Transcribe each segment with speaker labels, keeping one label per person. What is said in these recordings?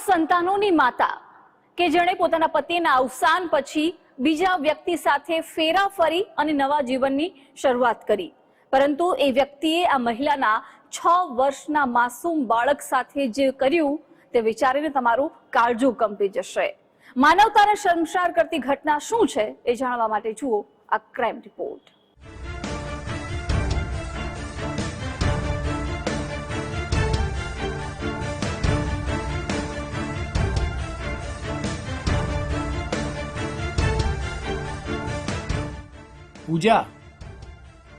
Speaker 1: સંતાનોની માતા કે જેણે પોતાના પતિના અવસાન પછી બીજા વ્યક્તિ સાથે ફેરા ફરી અને નવા જીવનની શરૂઆત કરી, પરંતુ એ વ્યક્તિએ આ મહિલાના 6 વર્ષના માસૂમ બાળક સાથે જે કર્યું તે વિચારીને તમારું કાળજું કંપી જશે। માનવતાને શર્મસાર કરતી ઘટના શું છે એ જાણવા માટે જુઓ આ ક્રાઇમ રિપોર્ટ।
Speaker 2: પૂજા,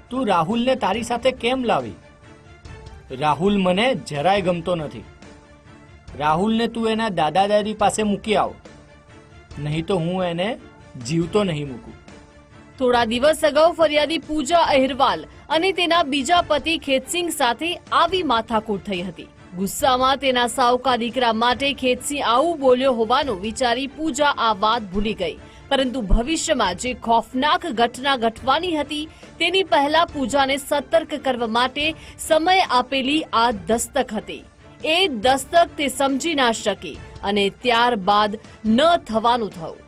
Speaker 2: તું રાહુલને તારી સાથે કેમ લાવી? રાહુલ મને જરાય ગમતો નથી। રાહુલને તું એના દાદા દાદી પાસે મૂકી આવ, નહીં તો હું એને જીવતો નહીં મૂકું।
Speaker 3: થોડા દિવસ અગાઉ ફરિયાદી પૂજા અહિરવાલ અને તેના બીજા પતિ ખેતસિંહ સાથે આવી માથાકૂટ થઈ હતી। ગુસ્સામાં તેના સાવકા દીકરા માટે ખેતસિંહ આવું બોલ્યો હોવાનું વિચારી પૂજા આ વાત ભૂલી ગઈ, પરંતુ ભવિષ્યમાં જે ખોફનાક ઘટના ઘટવાની હતી તેની પહેલા પૂજાને સતર્ક કરવા માટે સમય આપેલી આ દસ્તક હતી। એ દસ્તક તે સમજી ના શકી અને ત્યારબાદ ન થવાનું થયું।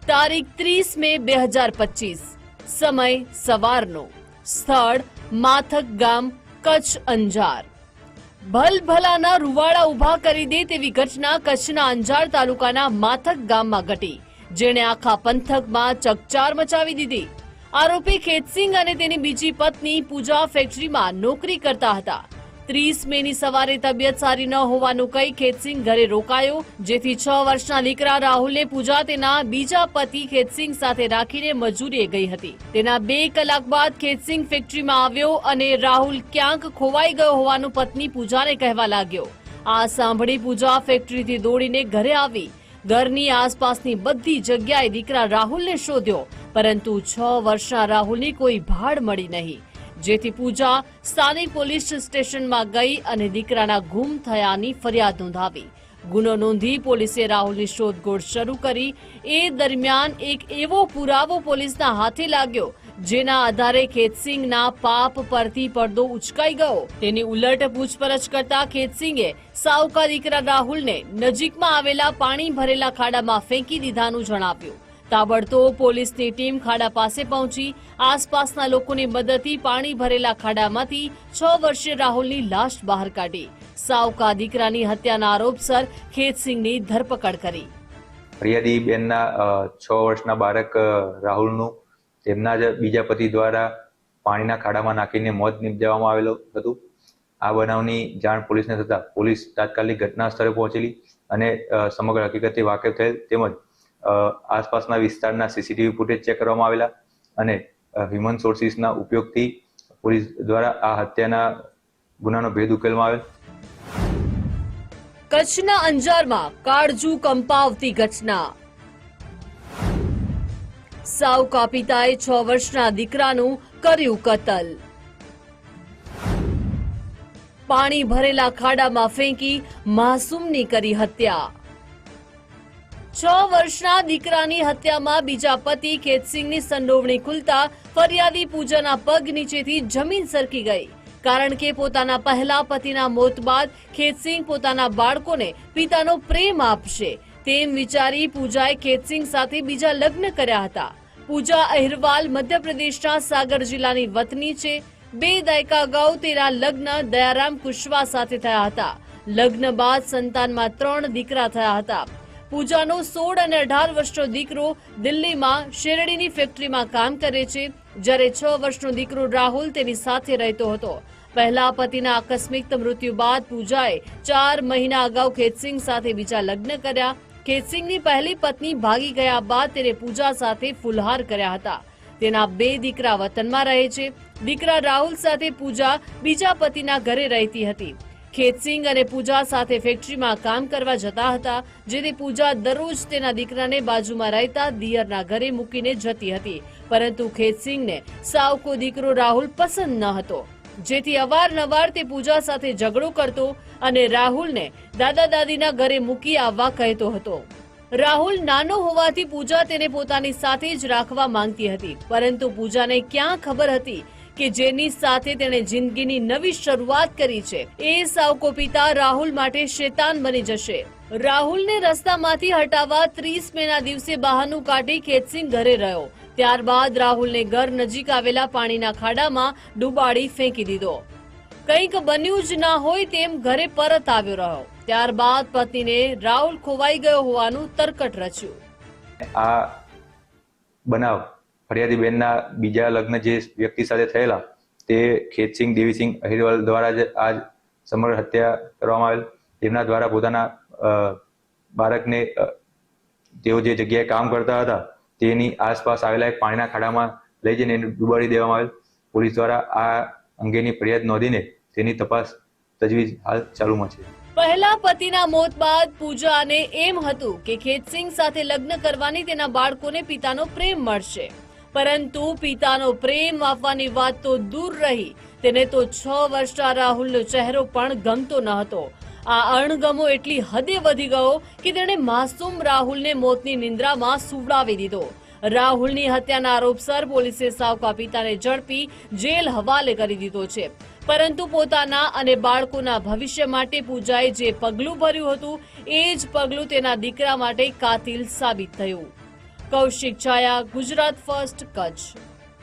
Speaker 3: તારીખ 30 મે 2025, સમય સવારનો, સ્થળ માથક ગામ, કચ્છ અંજાર। ભલભલાના રૂવાડા ઉભા કરી દે તેવી ઘટના કચ્છના અંજાર તાલુકાના માથક ગામમાં ઘટી, જેણે આખા પંથકમાં ચકચાર મચાવી દીધી। આરોપી ખેતસિંહ અને તેની બીજી પત્ની પૂજા ફેક્ટરીમાં નોકરી કરતા હતા। 30 મેની સવારે તબિયત સારી ન હોવાનું કહી ખેતસિંહ ઘરે રોકાયો, જેથી 6 વર્ષના દીકરા રાહુલને પૂજા તેના બીજા પતિ ખેતસિંહ સાથે રાખીને મજૂરીએ ગઈ હતી। તેના 2 કલાક બાદ ખેતસિંહ ફેક્ટરીમાં આવ્યો અને રાહુલ ક્યાંક ખોવાઈ ગયો હોવાનું પત્ની પૂજાને કહેવા લાગ્યો। આ સાંભળી પૂજા ફેક્ટરીથી દોડીને ઘરે આવી। ઘરની આસપાસની બધી જગ્યાએ દીકરા રાહુલને શોધ્યો, પરંતુ 6 વર્ષના રાહુલની કોઈ ભાડ મળી નહીં, જેથી પૂજા સ્થાનિક પોલીસ સ્ટેશનમાં ગઈ અને દીકરાના ગુમ થયાની ફરિયાદ નોંધાવી। ગુનો નોંધી પોલીસે રાહુલની શોધખોળ શરૂ કરી। એ દરમિયાન એક એવો પુરાવો પોલીસના હાથે લાગ્યો જેના આધારે ખેતસિંહના પાપ પરથી પડદો ઉચકાઈ ગયો। તેની ઉલટ પૂછપરછ કરતા ખેતસિંહે સાવકા દીકરા રાહુલને નજીકમાં આવેલા પાણી ભરેલા ખાડામાં ફેંકી દીધાનું જણાવ્યું। તાબડતોબ પોલીસની ટીમ ખાડા પાસે પહોંચી આસપાસના લોકોની મદદથી પાણી ભરેલા ખાડામાંથી 6 વર્ષીય રાહુલની લાશ બહાર કાઢી। સાવકા દીકરાની હત્યાના આરોપસર ખેતસિંહની ધરપકડ કરી।
Speaker 4: ફરિયાદી બેનના 6 વર્ષના બાળક રાહુલનું તેમના જ બીજા પતિ દ્વારા પાણીના ખાડામાં નાખીને મોત નિપજાવવામાં આવેલું હતું। આ બનાવની જાણ પોલીસને થતાં પોલીસ તાત્કાલિક ઘટના સ્થળે પહોંચેલી અને સમગ્ર હકીકતથી વાકેફ થયેલ, તેમજ આસપાસના વિસ્તારના સીસીટીવી ફૂટેજ ચેક કરવામાં આવેલા અને હ્યુમન સોર્સિસના ઉપયોગથી પોલીસ દ્વારા આ હત્યાના ગુનાનો ભેદ ઉકેલવામાં આવેલ।
Speaker 3: કચ્છના અંજારમાં કાળજું કંપાવતી ઘટના। સાવકા પિતાએ 6 વર્ષના દીકરાનું કર્યું કતલ। પાણી ભરેલા ખાડામાં ફેંકી માસૂમની કરી હત્યા। 6 વર્ષના દીકરાની હત્યામાં બીજા પતિ ખેતસિંહની સંડોવણી ખુલતા ફરિયાદી પૂજાના પગ નીચેથી જમીન સરકી ગઈ, કારણ કે પોતાના પહેલા પતિના મોત બાદ ખેતસિંહ પોતાના બાળકોને પિતાનો પ્રેમ આપશે તેમ વિચારી પૂજાએ ખેતસિંહ સાથે બીજા લગ્ન કર્યા હતા। પૂજા અહિરવાલ મધ્યપ્રદેશના સાગર જિલ્લાની વતની છે। 2 દાયકા અગાઉ તેના લગ્ન દયારામ કુશવા સાથે થયા હતા। લગ્ન બાદ સંતાનમાં 3 દીકરા થયા હતા। પૂજાનો 16 અને 18 વર્ષનો દીકરો દિલ્હીમાં શેરડીની ફેક્ટરીમાં કામ કરે છે, જ્યારે 6 વર્ષનો દીકરો રાહુલ તેની સાથે રહેતો હતો। પહેલા પતિના આકસ્મિક મૃત્યુ બાદ પૂજાએ 4 મહિના અગાઉ ખેતસિંહ સાથે બીજા લગ્ન કર્યા। ખેતસિંહની પહેલી પત્ની ભાગી ગયા બાદ તેને પૂજા સાથે ફુલહાર કર્યા હતા। તેના 2 દીકરા વતનમાં રહે છે। દીકરા રાહુલ સાથે પૂજા બીજા પતિના ઘરે રહેતી હતી। ખેતસિંહ અને પૂજા સાથે ફેક્ટરીમાં કામ કરવા જતા હતા, જેથી પૂજા દરરોજ તેના દીકરાને બાજુમાં રહેતા દિયરના ઘરે મૂકીને જતી હતી, પરંતુ ખેતસિંહને સાવકો દીકરો રાહુલ પસંદ ન હતો, જેથી અવારનવાર તે પૂજા સાથે ઝઘડો કરતો અને રાહુલને દાદા દાદીના ઘરે મૂકી આવવા કહેતો હતો। રાહુલ નાનો હોવાથી પૂજા તેને પોતાની સાથે જ રાખવા માંગતી હતી, પરંતુ પૂજાને ક્યાં ખબર હતી કે જેની સાથે તેણે જિંદગીની નવી શરૂઆત કરી છે એ સાવકો પિતા રાહુલ માટે શેતાન બની જશે. રાહુલને રસ્તામાંથી હટાવવા 30 મેના દિવસે બહાનું કાઢી ખેતસિંહ ઘરે રહ્યો. ત્યારબાદ રાહુલને ઘર નજીક આવેલા પાણીના ખાડામાં ડૂબાડી ફેંકી દીધો. કંઈક બન્યું જ ના હોય તેમ ઘરે પરત આવ્યો રહ્યો. ત્યારબાદ પત્નીને રાહુલ ખોવાઈ ગયો હોવાનું તરકટ રચ્યું.
Speaker 4: આ બનાવ ફરિયાદી બેનના બીજા લગ્ન જે વ્યક્તિ સાથે થયેલા તે ખેતસિંહ દેવીસિંહ અહિરવાલ દ્વારા જ આ સમગ્ર હત્યા કરવામાં આવેલ. તેમના દ્વારા પોતાના બાળકને તેઓ જે જગ્યાએ કામ કરતા હતા તેની આસપાસ આવેલા એક પાણીના ખાડામાં લઈ જઈને એને ડૂબાડી દેવામાં આવેલ. પોલીસ દ્વારા આ અંગેની ફરિયાદ નોંધીને તેની તપાસ તજવીજ હાલ ચાલુમાં છે.
Speaker 3: પહેલા પતિના મોત બાદ પૂજાને એમ હતું કે ખેતસિંહ સાથે લગ્ન કરવાની તેના બાળકોને પિતાનો પ્રેમ મળશે, પરંતુ પિતાનો પ્રેમ આપવાની વાત તો દૂર રહી. તેને તો 6 વર્ષના રાહુલનો ચહેરો પણ ગમતો ન હતો. આ અણગમો એટલી હદે વધી ગયો કે તેણે માસૂમ રાહુલને મોતની નિંદ્રામાં સુવડાવી દીધો. રાહુલની હત્યાના આરોપસર પોલીસે સાવકા પિતાને ઝડપી જેલ હવાલે કરી દીધો છે. પરંતુ પોતાના અને બાળકોના ભવિષ્ય માટે પૂજાએ જે પગલું ભર્યું હતું એ જ પગલું તેના દીકરા માટે કાતિલ સાબિત થયું. કૌશિક છાયા, ગુજરાત ફર્સ્ટ, કચ્છ.